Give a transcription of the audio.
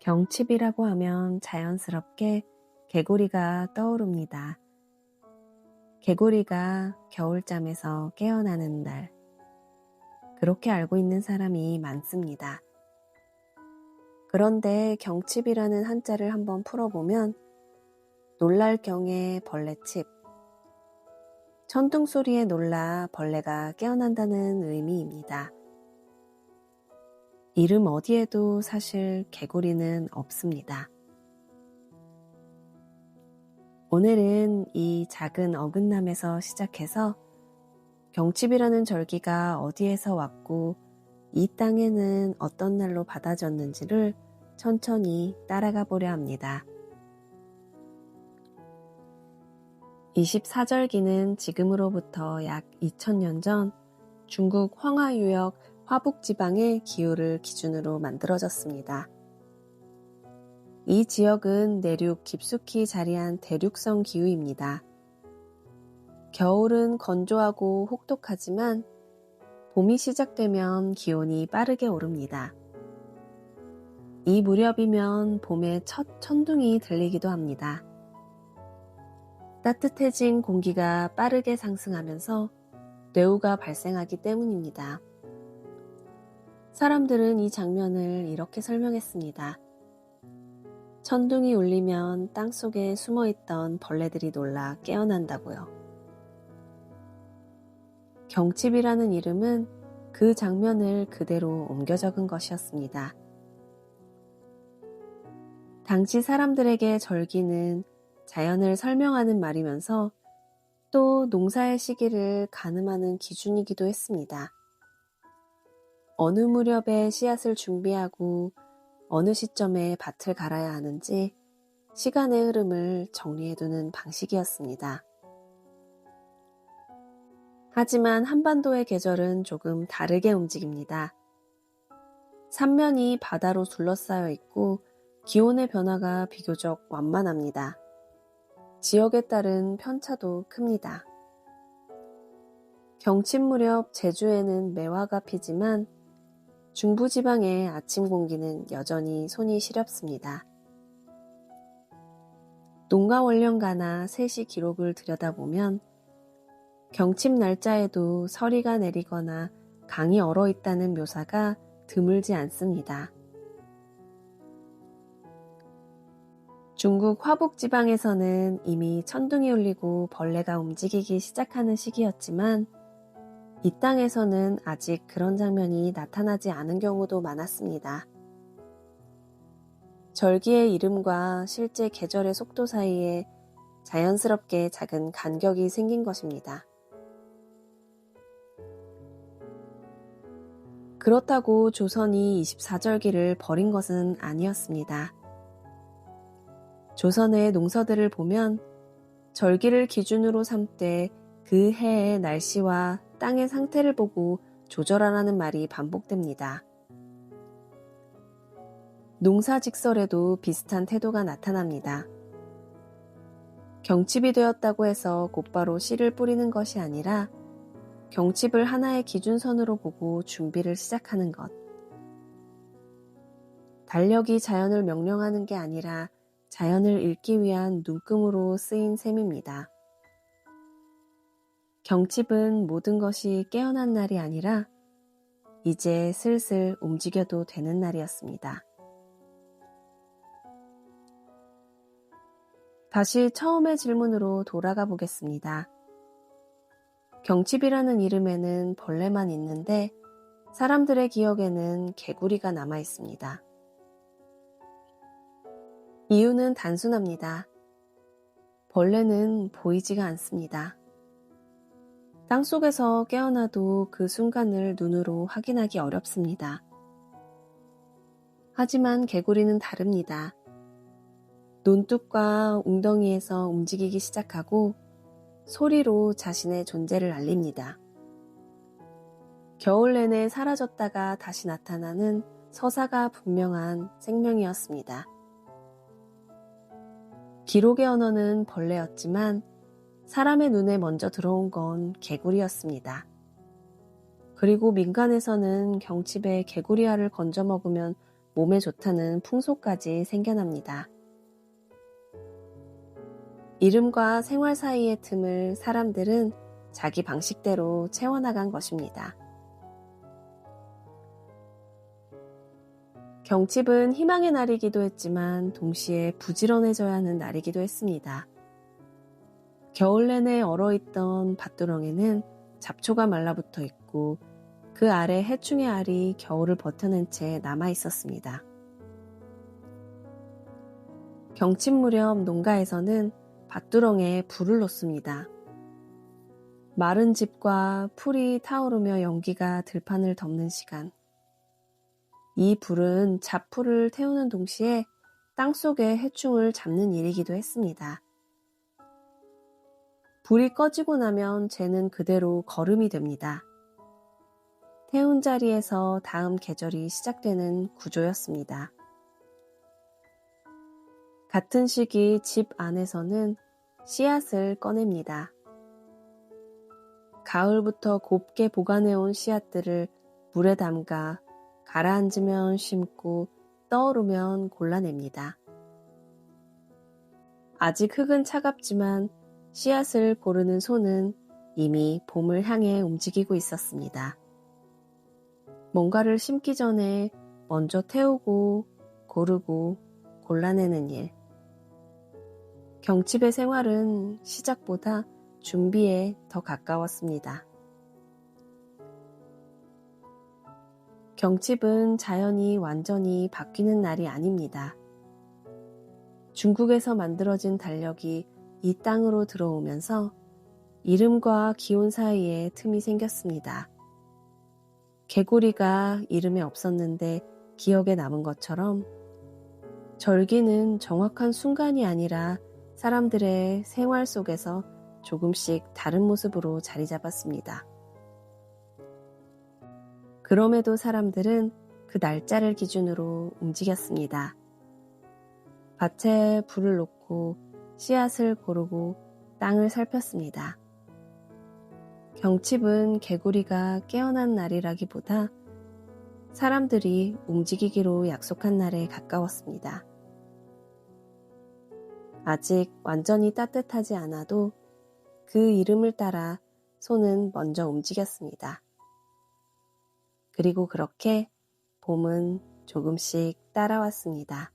경칩이라고 하면 자연스럽게 개구리가 떠오릅니다. 개구리가 겨울잠에서 깨어나는 날, 그렇게 알고 있는 사람이 많습니다. 그런데 경칩이라는 한자를 한번 풀어보면 놀랄 경에 벌레칩, 천둥 소리에 놀라 벌레가 깨어난다는 의미입니다. 이름 어디에도 사실 개구리는 없습니다. 오늘은 이 작은 어긋남에서 시작해서 경칩이라는 절기가 어디에서 왔고 이 땅에는 어떤 날로 받아졌는지를 천천히 따라가 보려 합니다. 24절기는 지금으로부터 약 2000년 전 중국 황하유역 화북지방의 기후를 기준으로 만들어졌습니다. 이 지역은 내륙 깊숙이 자리한 대륙성 기후입니다. 겨울은 건조하고 혹독하지만 봄이 시작되면 기온이 빠르게 오릅니다. 이 무렵이면 봄의 첫 천둥이 들리기도 합니다. 따뜻해진 공기가 빠르게 상승하면서 뇌우가 발생하기 때문입니다. 사람들은 이 장면을 이렇게 설명했습니다. 천둥이 울리면 땅속에 숨어있던 벌레들이 놀라 깨어난다고요. 경칩이라는 이름은 그 장면을 그대로 옮겨 적은 것이었습니다. 당시 사람들에게 절기는 자연을 설명하는 말이면서 또 농사의 시기를 가늠하는 기준이기도 했습니다. 어느 무렵에 씨앗을 준비하고 어느 시점에 밭을 갈아야 하는지 시간의 흐름을 정리해두는 방식이었습니다. 하지만 한반도의 계절은 조금 다르게 움직입니다. 삼면이 바다로 둘러싸여 있고 기온의 변화가 비교적 완만합니다. 지역에 따른 편차도 큽니다. 경칩 무렵 제주에는 매화가 피지만 중부지방의 아침 공기는 여전히 손이 시렵습니다. 농가원령가나 세시 기록을 들여다보면 경칩 날짜에도 서리가 내리거나 강이 얼어있다는 묘사가 드물지 않습니다. 중국 화북지방에서는 이미 천둥이 울리고 벌레가 움직이기 시작하는 시기였지만 이 땅에서는 아직 그런 장면이 나타나지 않은 경우도 많았습니다. 절기의 이름과 실제 계절의 속도 사이에 자연스럽게 작은 간격이 생긴 것입니다. 그렇다고 조선이 24절기를 버린 것은 아니었습니다. 조선의 농서들을 보면 절기를 기준으로 삼되 그 해의 날씨와 땅의 상태를 보고 조절하라는 말이 반복됩니다. 농사직설에도 비슷한 태도가 나타납니다. 경칩이 되었다고 해서 곧바로 씨를 뿌리는 것이 아니라 경칩을 하나의 기준선으로 보고 준비를 시작하는 것. 달력이 자연을 명령하는 게 아니라 자연을 읽기 위한 눈금으로 쓰인 셈입니다. 경칩은 모든 것이 깨어난 날이 아니라 이제 슬슬 움직여도 되는 날이었습니다. 다시 처음의 질문으로 돌아가 보겠습니다. 경칩이라는 이름에는 벌레만 있는데 사람들의 기억에는 개구리가 남아 있습니다. 이유는 단순합니다. 벌레는 보이지가 않습니다. 땅속에서 깨어나도 그 순간을 눈으로 확인하기 어렵습니다. 하지만 개구리는 다릅니다. 논둑과 웅덩이에서 움직이기 시작하고 소리로 자신의 존재를 알립니다. 겨울 내내 사라졌다가 다시 나타나는 서사가 분명한 생명이었습니다. 기록의 언어는 벌레였지만 사람의 눈에 먼저 들어온 건 개구리였습니다. 그리고 민간에서는 경칩에 개구리알을 건져 먹으면 몸에 좋다는 풍속까지 생겨납니다. 이름과 생활 사이의 틈을 사람들은 자기 방식대로 채워나간 것입니다. 경칩은 희망의 날이기도 했지만 동시에 부지런해져야 하는 날이기도 했습니다. 겨울 내내 얼어있던 밭두렁에는 잡초가 말라붙어 있고 그 아래 해충의 알이 겨울을 버텨낸 채 남아있었습니다. 경칩 무렵 농가에서는 밭두렁에 불을 놓습니다. 마른 집과 풀이 타오르며 연기가 들판을 덮는 시간. 이 불은 잡풀을 태우는 동시에 땅속의 해충을 잡는 일이기도 했습니다. 불이 꺼지고 나면 쟤는 그대로 거름이 됩니다. 태운 자리에서 다음 계절이 시작되는 구조였습니다. 같은 시기 집 안에서는 씨앗을 꺼냅니다. 가을부터 곱게 보관해온 씨앗들을 물에 담가 가라앉으면 심고 떠오르면 골라냅니다. 아직 흙은 차갑지만 씨앗을 고르는 손은 이미 봄을 향해 움직이고 있었습니다. 뭔가를 심기 전에 먼저 태우고 고르고 골라내는 일. 경칩의 생활은 시작보다 준비에 더 가까웠습니다. 경칩은 자연이 완전히 바뀌는 날이 아닙니다. 중국에서 만들어진 달력이 이 땅으로 들어오면서 이름과 기온 사이에 틈이 생겼습니다. 개구리가 이름에 없었는데 기억에 남은 것처럼 절기는 정확한 순간이 아니라 사람들의 생활 속에서 조금씩 다른 모습으로 자리 잡았습니다. 그럼에도 사람들은 그 날짜를 기준으로 움직였습니다. 밭에 불을 놓고 씨앗을 고르고 땅을 살폈습니다. 경칩은 개구리가 깨어난 날이라기보다 사람들이 움직이기로 약속한 날에 가까웠습니다. 아직 완전히 따뜻하지 않아도 그 이름을 따라 손은 먼저 움직였습니다. 그리고 그렇게 봄은 조금씩 따라왔습니다.